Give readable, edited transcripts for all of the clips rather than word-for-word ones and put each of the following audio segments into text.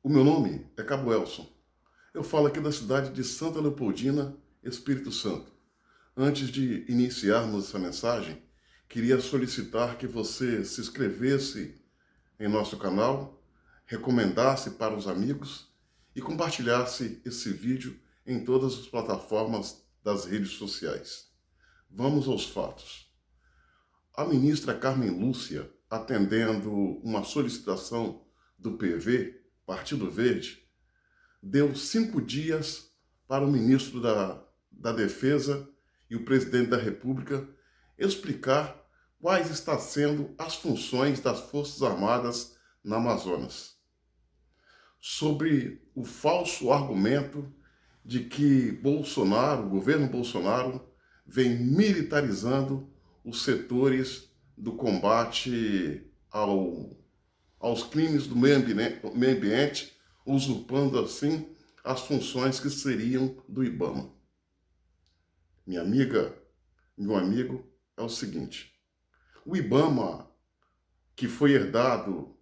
O meu nome é Cabo Elson. Eu falo aqui da cidade de Santa Leopoldina, Espírito Santo. Antes de iniciarmos essa mensagem, queria solicitar que você se inscrevesse em nosso canal, recomendasse para os amigos e compartilhasse esse vídeo em todas as plataformas das redes sociais. Vamos aos fatos. A ministra Carmen Lúcia, atendendo uma solicitação do PV, Partido Verde, deu 5 dias para o ministro da Defesa e o presidente da República explicar quais estão sendo as funções das Forças Armadas na Amazonas. Sobre o falso argumento de que o governo Bolsonaro, vem militarizando os setores do combate aos crimes do meio ambiente, usurpando assim as funções que seriam do IBAMA. Minha amiga, meu amigo, é o seguinte: o IBAMA, que foi herdado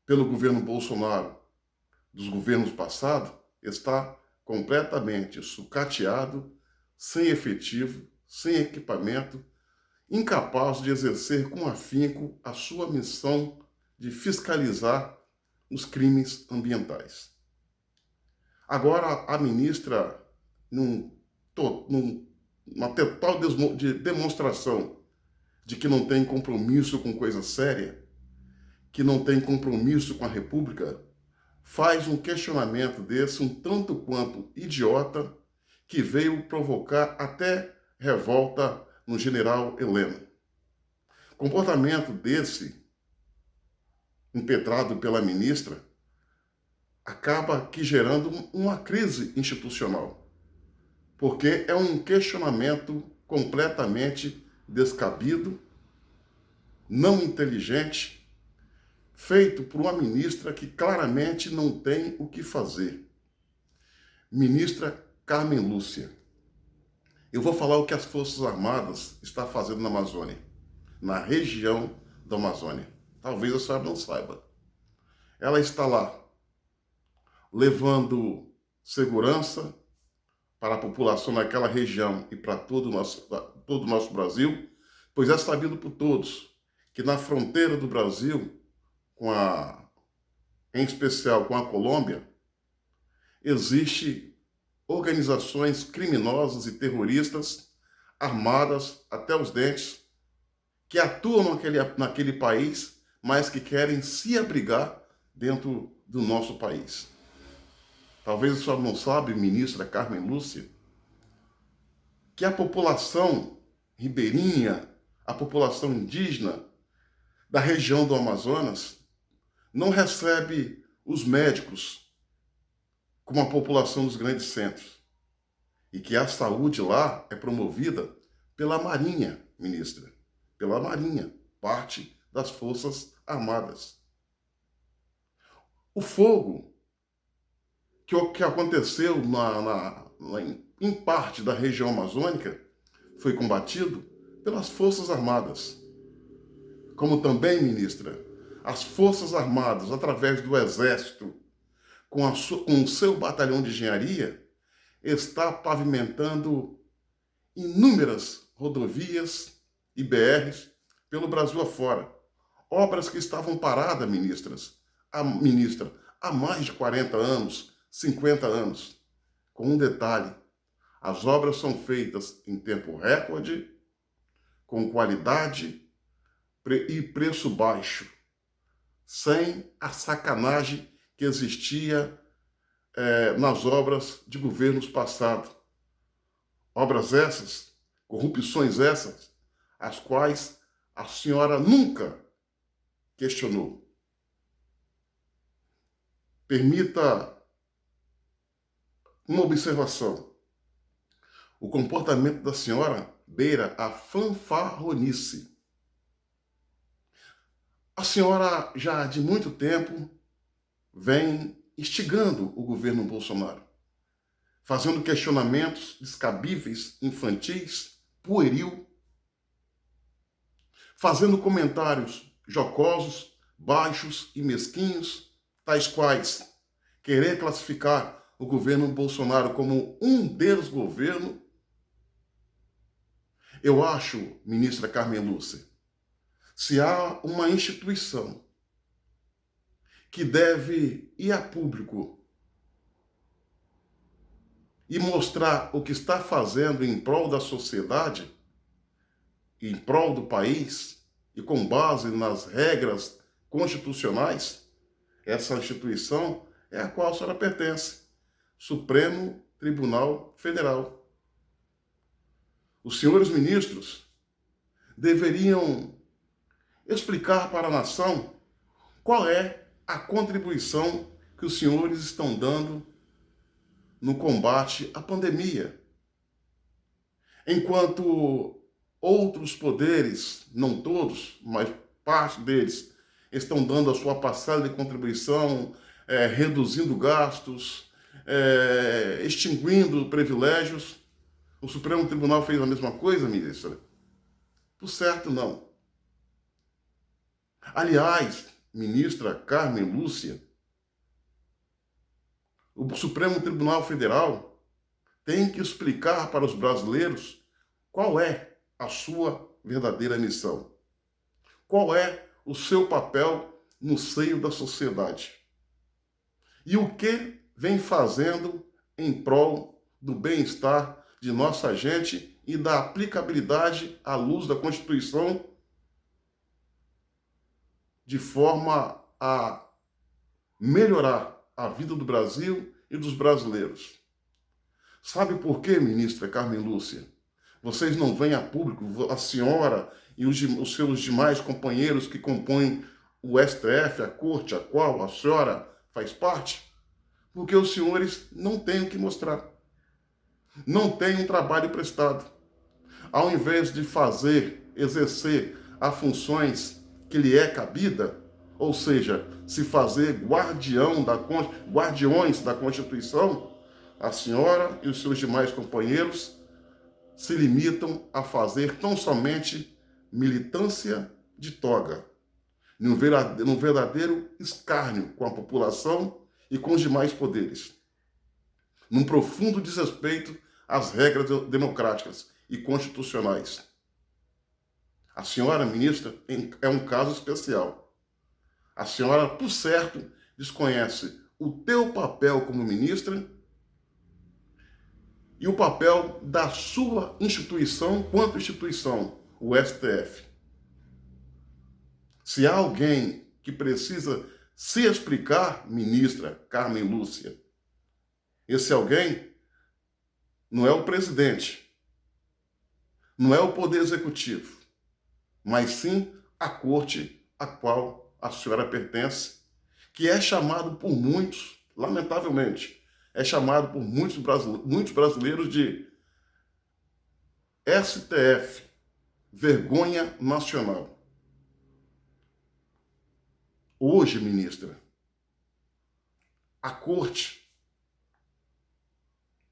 pelo governo Bolsonaro dos governos passados, está completamente sucateado, sem efetivo, sem equipamento, incapaz de exercer com afinco a sua missão de fiscalizar os crimes ambientais. Agora, a ministra, numa total demonstração de que não tem compromisso com coisa séria, que não tem compromisso com a República, faz um questionamento desse um tanto quanto idiota, que veio provocar até revolta no general Heleno. Comportamento desse, impetrado pela ministra, acaba aqui gerando uma crise institucional, porque é um questionamento completamente descabido, não inteligente, feito por uma ministra que claramente não tem o que fazer. Ministra Carmen Lúcia, eu vou falar o que as Forças Armadas estão fazendo na Amazônia, na região da Amazônia. Talvez a senhora não saiba. Ela está lá, levando segurança para a população naquela região e para todo o nosso Brasil, pois é sabido por todos que na fronteira do Brasil, em especial com a Colômbia, existe organizações criminosas e terroristas armadas até os dentes que atuam naquele país, mas que querem se abrigar dentro do nosso país. Talvez a senhora não sabe, ministra Carmen Lúcia, que a população ribeirinha, a população indígena da região do Amazonas não recebe os médicos como a população dos grandes centros. E que a saúde lá é promovida pela Marinha, ministra. Pela Marinha, parte das Forças Armadas. O fogo que aconteceu em parte da região amazônica foi combatido pelas Forças Armadas. Como também, ministra, as Forças Armadas, através do Exército, com o seu batalhão de engenharia, está pavimentando inúmeras rodovias e BRs pelo Brasil afora. Obras que estavam paradas, ministra, há mais de 40 anos, 50 anos. Com um detalhe: as obras são feitas em tempo recorde, com qualidade e preço baixo, sem a sacanagem que existia nas obras de governos passados. Obras essas, corrupções essas, as quais a senhora nunca questionou. Permita uma observação. O comportamento da senhora beira a fanfarronice. A senhora já de muito tempo vem instigando o governo Bolsonaro, fazendo questionamentos descabíveis, infantis, pueril, fazendo comentários jocosos, baixos e mesquinhos, tais quais: querer classificar o governo Bolsonaro como um desgoverno, eu acho, ministra Carmen Lúcia, se há uma instituição que deve ir a público e mostrar o que está fazendo em prol da sociedade, em prol do país, e com base nas regras constitucionais, essa instituição é a qual a senhora pertence, Supremo Tribunal Federal. Os senhores ministros deveriam explicar para a nação qual é a contribuição que os senhores estão dando no combate à pandemia. Enquanto outros poderes, não todos, mas parte deles, estão dando a sua parcela de contribuição, reduzindo gastos, extinguindo privilégios, o Supremo Tribunal fez a mesma coisa, ministra? Por certo, não. Aliás, ministra Carmen Lúcia, o Supremo Tribunal Federal tem que explicar para os brasileiros qual é a sua verdadeira missão. Qual é o seu papel no seio da sociedade? E o que vem fazendo em prol do bem-estar de nossa gente e da aplicabilidade à luz da Constituição de forma a melhorar a vida do Brasil e dos brasileiros. Sabe por quê, ministra Carmen Lúcia? Vocês não vêm a público, a senhora e os seus demais companheiros que compõem o STF, a corte, a qual a senhora faz parte? Porque os senhores não têm o que mostrar. Não têm um trabalho prestado. Ao invés de exercer as funções que lhe é cabida, ou seja, se fazer guardiões da Constituição, a senhora e os seus demais companheiros se limitam a fazer tão somente militância de toga, num verdadeiro escárnio com a população e com os demais poderes, num profundo desrespeito às regras democráticas e constitucionais. A senhora, ministra, é um caso especial. A senhora, por certo, desconhece o teu papel como ministra e o papel da sua instituição quanto instituição, o STF. Se há alguém que precisa se explicar, ministra Carmen Lúcia, esse alguém não é o presidente, não é o Poder Executivo, mas sim a corte a qual a senhora pertence, que é chamado por muitos, lamentavelmente, é chamado por muitos brasileiros de STF, vergonha nacional. Hoje, ministra, a corte,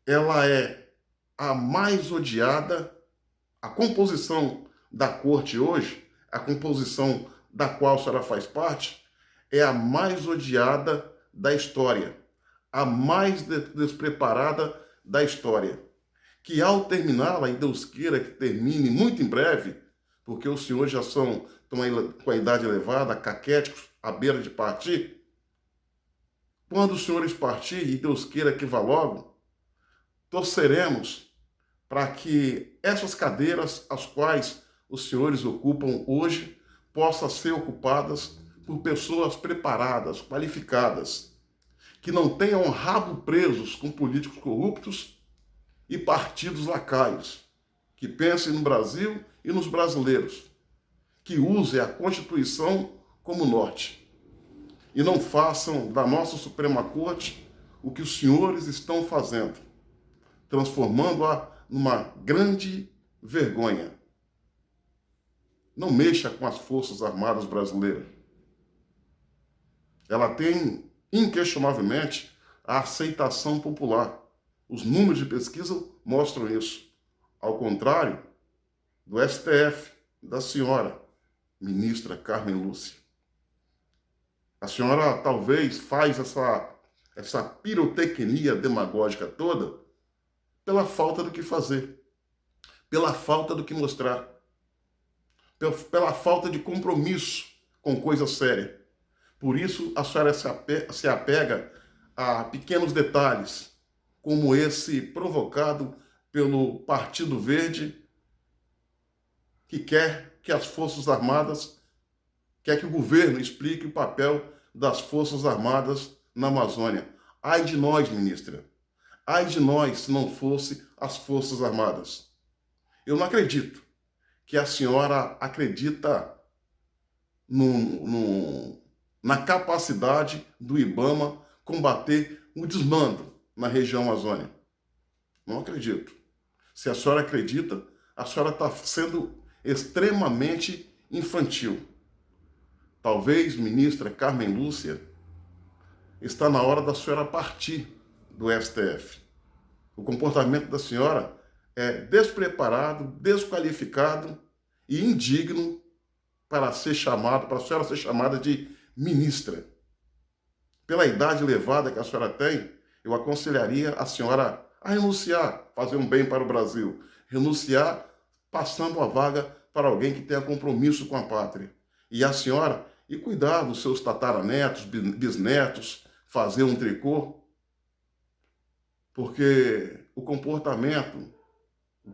ela é a mais odiada, a composição da corte hoje, a composição da qual a senhora faz parte, é a mais odiada da história, a mais despreparada da história, que ao terminá-la, e Deus queira que termine muito em breve, porque os senhores já estão com a idade elevada, caquéticos, à beira de partir, quando os senhores partirem, e Deus queira que vá logo, torceremos para que essas cadeiras, as quais os senhores ocupam hoje, possam ser ocupadas por pessoas preparadas, qualificadas, que não tenham rabo presos com políticos corruptos e partidos lacaios, que pensem no Brasil e nos brasileiros, que usem a Constituição como norte e não façam da nossa Suprema Corte o que os senhores estão fazendo, transformando-a numa grande vergonha. Não mexa com as Forças Armadas brasileiras. Ela tem, inquestionavelmente, a aceitação popular. Os números de pesquisa mostram isso. Ao contrário do STF, da senhora, ministra Carmen Lúcia. A senhora talvez faz essa pirotecnia demagógica toda, pela falta do que fazer, pela falta do que mostrar, pela falta de compromisso com coisa séria. Por isso, a senhora se apega a pequenos detalhes, como esse provocado pelo Partido Verde, que quer que as Forças Armadas, quer que o governo explique o papel das Forças Armadas na Amazônia. Ai de nós, ministra. Ai de nós se não fosse as Forças Armadas. Eu não acredito que a senhora acredita na capacidade do IBAMA combater o desmando na região amazônica. Não acredito. Se a senhora acredita, a senhora está sendo extremamente infantil. Talvez, ministra Carmen Lúcia, está na hora da senhora partir do STF. O comportamento da senhora é despreparado, desqualificado e indigno para a senhora ser chamada de ministra. Pela idade elevada que a senhora tem, eu aconselharia a senhora a renunciar, fazer um bem para o Brasil. Renunciar, passando a vaga para alguém que tenha compromisso com a pátria. E a senhora, e cuidar dos seus tataranetos, bisnetos, fazer um tricô, porque o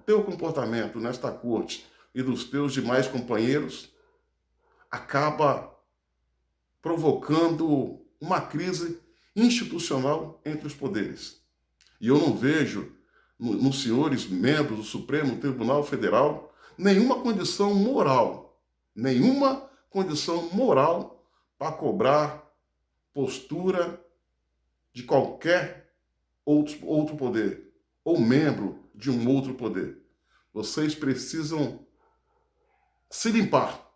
teu comportamento nesta corte e dos teus demais companheiros acaba provocando uma crise institucional entre os poderes. E eu não vejo nos senhores membros do Supremo Tribunal Federal nenhuma condição moral para cobrar postura de qualquer outro poder ou membro de um outro poder. Vocês precisam se limpar,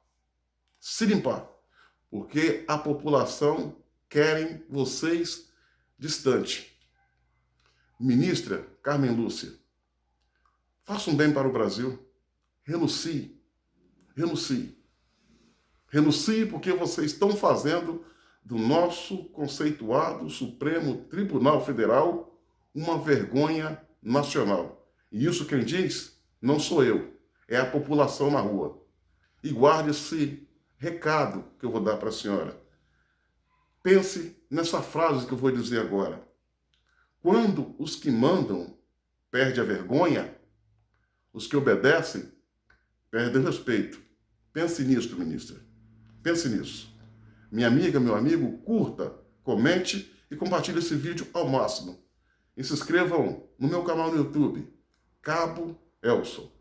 porque a população quer vocês distante. Ministra Carmen Lúcia, faça um bem para o Brasil. Renuncie. Renuncie porque vocês estão fazendo do nosso conceituado Supremo Tribunal Federal uma vergonha nacional. E isso quem diz não sou eu, é a população na rua. E guarde esse recado que eu vou dar para a senhora. Pense nessa frase que eu vou dizer agora. Quando os que mandam perdem a vergonha, os que obedecem perdem o respeito. Pense nisso, ministra. Pense nisso. Minha amiga, meu amigo, curta, comente e compartilhe esse vídeo ao máximo. E se inscrevam no meu canal no YouTube, Cabo Elson.